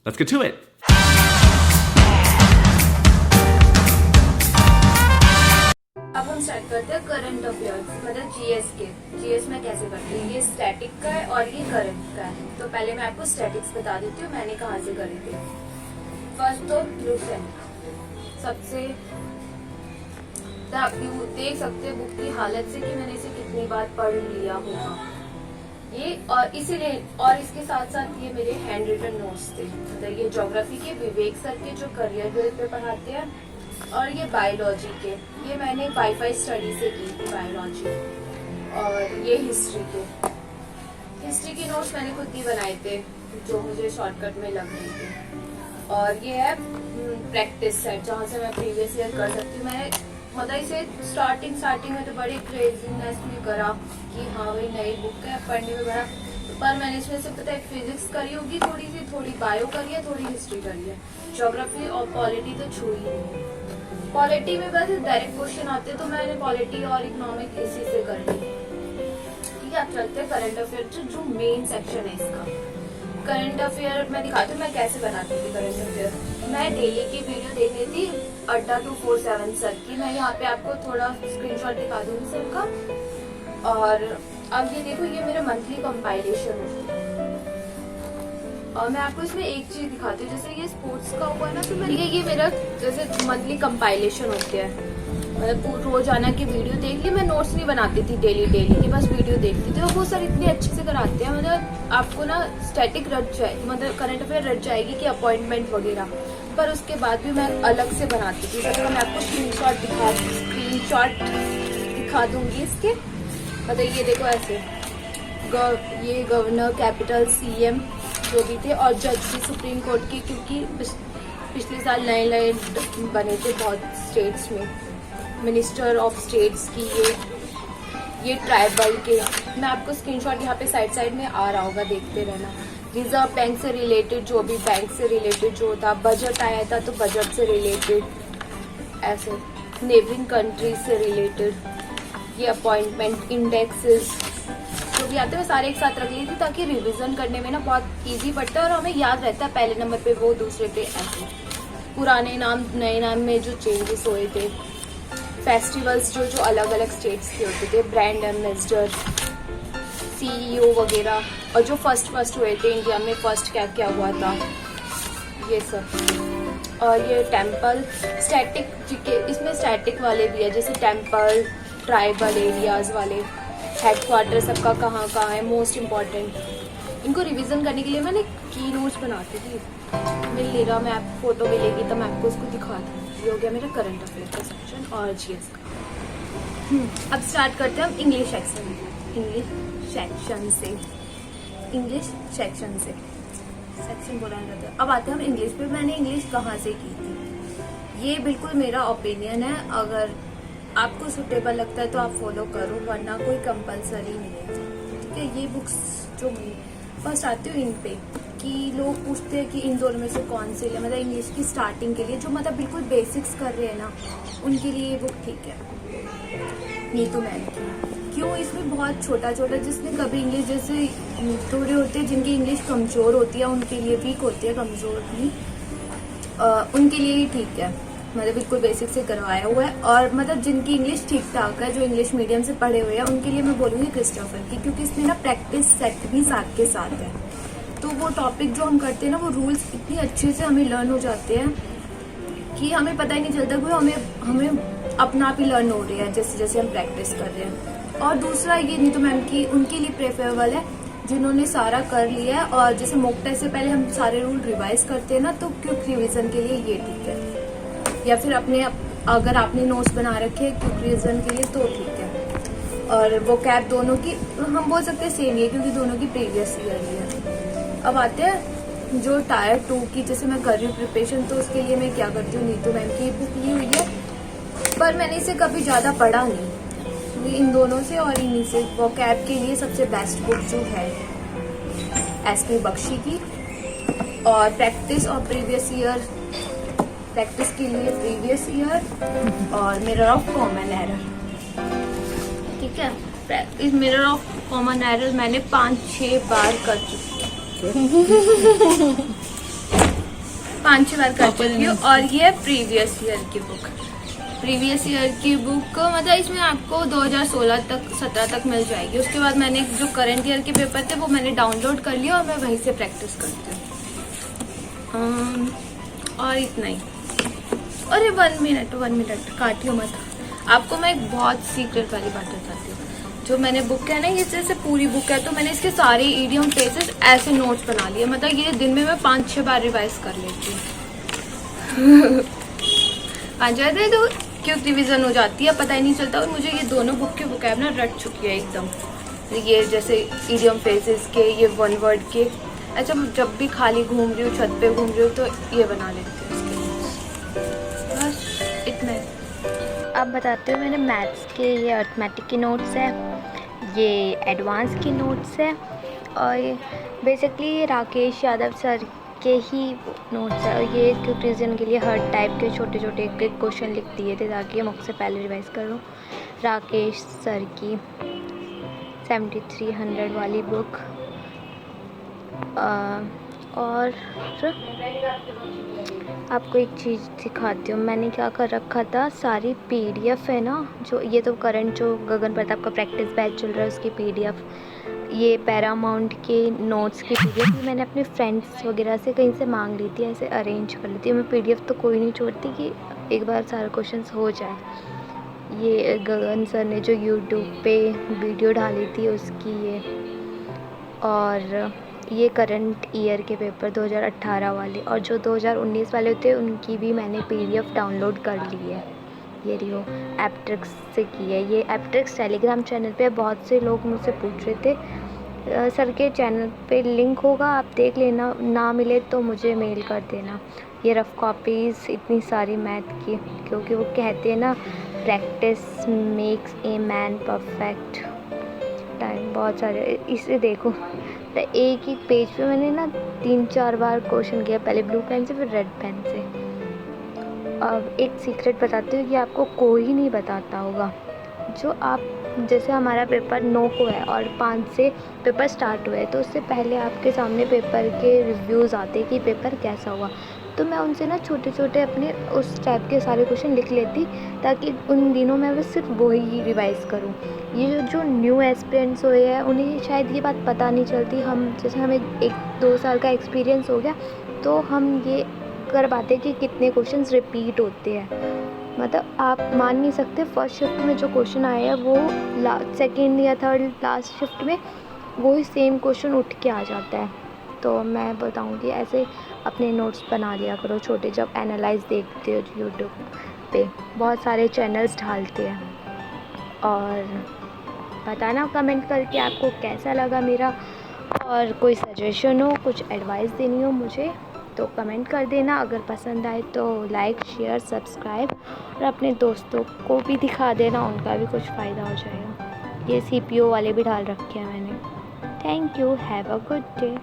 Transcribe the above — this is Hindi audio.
Let's get to it. अब हम स्टार्ट करते हैं करंट अफेयर्स, मतलब जीएस के। जीएस में कैसे करते हैं, ये स्टैटिक का है और ये करंट का है। तो पहले मैं आपको स्टैटिक्स बता देती हूँ मैंने कहाँ से करी थी। फर्स्ट तो लूसेंट, सबसे आप देख सकते हैं बुक की हालत से कि मैंने इसे कितनी बार पढ़ लिया होगा ये, और इसीलिए और इसके साथ साथ ये मेरे हैंड रिटन नोट्स थे। मतलब ये ज्योग्राफी के विवेक सर के जो करियर बिल्ड पे पढ़ाते हैं, और ये बायोलॉजी के, ये मैंने वाईफाई स्टडी से की थी बायोलॉजी। और ये हिस्ट्री के, हिस्ट्री की नोट्स मैंने खुद ही बनाए थे जो मुझे शॉर्टकट में लग रही थी। और ये है प्रैक्टिस सेट, जहाँ से मैं प्रीवियस ईयर कर सकती हूँ। मैंने मतलब इसे स्टार्टिंग में तो बड़ी क्रेजीनेस में करा कि हाँ भाई नई बुक है पढ़ने में बड़ा, पर मैंने इसमें से पता है फिजिक्स करी होगी थोड़ी सी, थोड़ी बायो करी है, थोड़ी हिस्ट्री करी है। ज्योग्राफी और पॉलिटी तो छुई ही नहीं। पॉलिटी में बस डायरेक्ट क्वेश्चन आते तो मैंने पॉलिटी और इकोनॉमिक इसी से कर ली। ठीक है, अब चलते हैं करंट अफेयर जो मेन सेक्शन है इसका। करंट अफेयर मैं दिखाती हूँ मैं कैसे बनाती थी करंट अफेयर। मैं डेली की वीडियो देख रही थी अड्डा 247 सर की, मैं यहाँ पे आपको थोड़ा स्क्रीनशॉट दिखा दूंगी सर का। और अब ये देखो, ये मेरा मंथली कंपाइलेशन है। और मैं आपको इसमें एक चीज दिखाती हूँ, जैसे ये स्पोर्ट्स का हुआ ना, तो ये मेरा जैसे मंथली कंपाइलेशन होते हैं। मतलब रोजाना की वीडियो देख ली, मैं नोट्स नहीं बनाती थी डेली की, बस वीडियो देखती थी। और वो सर इतने अच्छे से कराते हैं, मतलब आपको ना स्टैटिक रट जाए, मतलब करंट अफेयर रट जाएगी कि अपॉइंटमेंट वगैरह, पर उसके बाद भी मैं अलग से बनाती थी। तो मैं आपको स्क्रीनशॉट दिखा दूंगी इसके। मतलब ये देखो ऐसे ये गवर्नर, कैपिटल, सीएम जो भी थे, और जज भी सुप्रीम कोर्ट की, क्योंकि पिछले साल नए बने थे बहुत स्टेट्स में, मिनिस्टर ऑफ स्टेट्स की, ये ट्राइबल के। मैं आपको स्क्रीनशॉट यहाँ पे साइड में आ रहा होगा, देखते रहना। रिजर्व बैंक से रिलेटेड, जो भी बैंक से रिलेटेड जो था, बजट आया था तो बजट से रिलेटेड, ऐसे नेबरिंग कंट्रीज से रिलेटेड, ये अपॉइंटमेंट इंडेक्सेस जो भी आते हैं, सारे एक साथ रख ली थी ताकि रिवीजन करने में ना बहुत इजी पड़ता है और हमें याद रहता है। पहले नंबर पे वो, दूसरे पे ऐसे पुराने नाम नए नाम में जो चेंजेस हुए थे, फेस्टिवल्स जो अलग अलग स्टेट्स के होते थे, ब्रांड एम्बेसडर, सीईओ वगैरह, और जो फर्स्ट हुए थे इंडिया में, फर्स्ट क्या हुआ था, ये सब। और ये टेम्पल स्टैटिक, इसमें स्टैटिक वाले भी है, जैसे टेम्पल, ट्राइबल एरियाज वाले, हेडक्वार्टर सबका कहाँ है, मोस्ट इम्पॉर्टेंट। इनको रिवीजन करने के लिए मैंने की नोट्स बनाती थी। मिल नहीं रहा, मैं आप फोटो मिलेगी तो मैं आपको उसको दिखा दूँ। ये हो गया मेरा करंट अफेयर का सेक्शन और जीएस का। अब स्टार्ट करते हैं हम इंग्लिश सेक्शन से। सेक्शन बोला जाता है। अब आते हैं हम इंग्लिश पे। मैंने इंग्लिश कहाँ से की थी, ये बिल्कुल मेरा ओपिनियन है। अगर आपको सुटेबल लगता है तो आप फॉलो करो, वरना कोई कंपलसरी नहीं है। ठीक है, ये बुक्स जो फर्स्ट आती हूँ इन पे, कि लोग पूछते हैं कि इन दोनों में से कौन सी ले, मतलब इंग्लिश की स्टार्टिंग के लिए जो मतलब बिल्कुल बेसिक्स कर रहे हैं ना, उनके लिए ये बुक ठीक है। नीतू मैम की, क्यों, इसमें बहुत छोटा जिसने कभी इंग्लिश, जैसे थोड़े होते हैं जिनकी इंग्लिश कमज़ोर होती है, उनके लिए वीक होती है, कमज़ोर नहीं, उनके लिए ही ठीक है। मतलब बिल्कुल बेसिक से करवाया हुआ है। और मतलब जिनकी इंग्लिश ठीक ठाक है, जो इंग्लिश मीडियम से पढ़े हुए हैं, उनके लिए मैं बोलूँगी क्रिस्टोफर की, क्योंकि इसमें ना प्रैक्टिस सेट भी साथ के साथ है। तो वो टॉपिक जो हम करते हैं ना, वो रूल्स इतनी अच्छे से हमें लर्न हो जाते हैं कि हमें पता ही नहीं चलता कि हमें अपना आप ही लर्न हो रहा है जैसे हम प्रैक्टिस कर रहे हैं। और दूसरा ये नीतू मैम की, उनके लिए प्रेफरेबल है जिन्होंने सारा कर लिया है, और जैसे मॉक टेस्ट से पहले हम सारे रूल रिवाइज करते हैं ना, तो क्विक रिवीजन के लिए ये ठीक है। या फिर अगर आपने नोट्स बना रखे हैं क्विक रिवीजन के लिए तो ठीक है। और वो कैब दोनों की हम बोल सकते हैं सेम ही है, क्योंकि दोनों की प्रीवियस ईयर ही है। अब आते हैं जो टायर 2 की, जैसे मैं कर रही हूँ प्रिपरेशन, तो उसके लिए मैं क्या करती हूँ, नीतू मैम की बुक ली हुई है, पर मैंने इसे कभी ज़्यादा पढ़ा नहीं। इन दोनों से और इन्हीं से वो कैब के लिए सबसे बेस्ट बुक जो है एसपी बख्शी की, और प्रैक्टिस और प्रीवियस ईयर, प्रैक्टिस के लिए प्रीवियस ईयर और मिरर ऑफ कॉमन एरर। ठीक है, इस मिरर ऑफ कॉमन एरर मैंने 5-6 बार कर चुकी हूँ। 5-6 बार कर चुकी हूँ। और ये प्रीवियस ईयर की बुक, प्रीवियस ईयर की बुक मतलब इसमें आपको 2016 तक 17 तक मिल जाएगी। उसके बाद मैंने जो करंट ईयर के पेपर थे वो मैंने डाउनलोड कर लिया और मैं वहीं से प्रैक्टिस करती हूँ। और इतना ही। अरे 1 मिनट काटियो मत। आपको मैं एक बहुत सीक्रेट वाली बात बताती हूँ। जो मैंने बुक है ना, ये जैसे पूरी बुक है तो मैंने इसके सारे इडियम फ्रेजेस ऐसे नोट्स बना लिए। मतलब ये दिन में मैं 5-6 बार रिवाइज कर लेती हूँ। 5 बार तो क्यों रिविजन हो जाती है पता ही नहीं चलता। और मुझे ये दोनों बुक के वोकैब ना रट चुकी है एकदम। ये जैसे इडियम फ्रेजेस के, ये 1 वर्ड के, अच्छा जब भी खाली घूम रही हूँ, छत पे घूम रही हूँ तो ये बना लेती हूँ इसके नोट्स। बस इतना है। अब बताते हो मैंने मैथ्स के ये अर्थमेटिक की नोट्स है, ये एडवांस की नोट्स है, और ये बेसिकली ये राकेश यादव सर के ही नोट्स है। और ये क्विक रिवीजन के लिए हर टाइप के छोटे छोटे एक क्वेश्चन लिख दिए थे ताकि मुझसे पहले रिवाइज कर लूँ। राकेश सर की 7300 वाली बुक। और आपको एक चीज़ दिखाती हूँ, मैंने क्या कर रखा था, सारी पीडीएफ है ना, जो ये तो करंट जो गगन प्रताप का प्रैक्टिस बैच चल रहा है उसकी पीडीएफ, ये पैरामाउंट के नोट्स की पीडीएफ मैंने अपने फ्रेंड्स वगैरह से कहीं से मांग ली थी, ऐसे अरेंज कर लेती हूँ मैं। पीडीएफ तो कोई नहीं छोड़ती कि एक बार सारा क्वेश्चंस हो जाए। ये गगन सर ने जो यूट्यूब पे वीडियो डाली थी उसकी ये, और ये करंट ईयर के पेपर 2018 वाले, और जो 2019 वाले थे उनकी भी मैंने पीडीएफ डाउनलोड कर ली है। ये रियो एप्ट्रिक्स से की है। ये एप्ट्रिक्स टेलीग्राम चैनल पे बहुत से लोग मुझसे पूछ रहे थे, सर के चैनल पे लिंक होगा आप देख लेना, ना मिले तो मुझे मेल कर देना। ये रफ़ कॉपीज़ इतनी सारी मैथ की, क्योंकि वो कहते हैं ना practice makes a man perfect. Time बहुत सारे, इसे देखो तो एक ही पेज पे मैंने ना 3-4 बार क्वेश्चन किया, पहले ब्लू पेन से फिर रेड पेन से। अब एक सीक्रेट बताती हूँ कि आपको कोई नहीं बताता होगा। जो आप जैसे हमारा पेपर 9 को है और 5 से पेपर स्टार्ट हुआ है, तो उससे पहले आपके सामने पेपर के रिव्यूज़ आते कि पेपर कैसा हुआ। तो मैं उनसे ना छोटे छोटे अपने उस टाइप के सारे क्वेश्चन लिख लेती ताकि उन दिनों में बस सिर्फ वही रिवाइज़ करूँ। ये जो न्यू एस्पिरेंट्स हुए हैं उन्हें शायद ये बात पता नहीं चलती। हम जैसे हमें 1-2 साल का एक्सपीरियंस हो गया तो हम ये कर पाते कि कितने क्वेश्चंस रिपीट होते हैं। मतलब आप मान नहीं सकते, फर्स्ट शिफ्ट में जो क्वेश्चन आए हैं वो सेकेंड या थर्ड लास्ट शिफ्ट में वही सेम क्वेश्चन उठ के आ जाता है। तो मैं बताऊंगी ऐसे अपने नोट्स बना लिया करो छोटे, जब एनालाइज देखते हो यूट्यूब पे बहुत सारे चैनल्स डालते हैं। और बताना कमेंट करके आपको कैसा लगा मेरा, और कोई सजेशन हो, कुछ एडवाइस देनी हो मुझे तो कमेंट कर देना। अगर पसंद आए तो लाइक शेयर सब्सक्राइब, और अपने दोस्तों को भी दिखा देना, उनका भी कुछ फ़ायदा हो जाएगा। ये सीपीओ वाले भी डाल रखे हैं मैंने। Thank you, have a good day.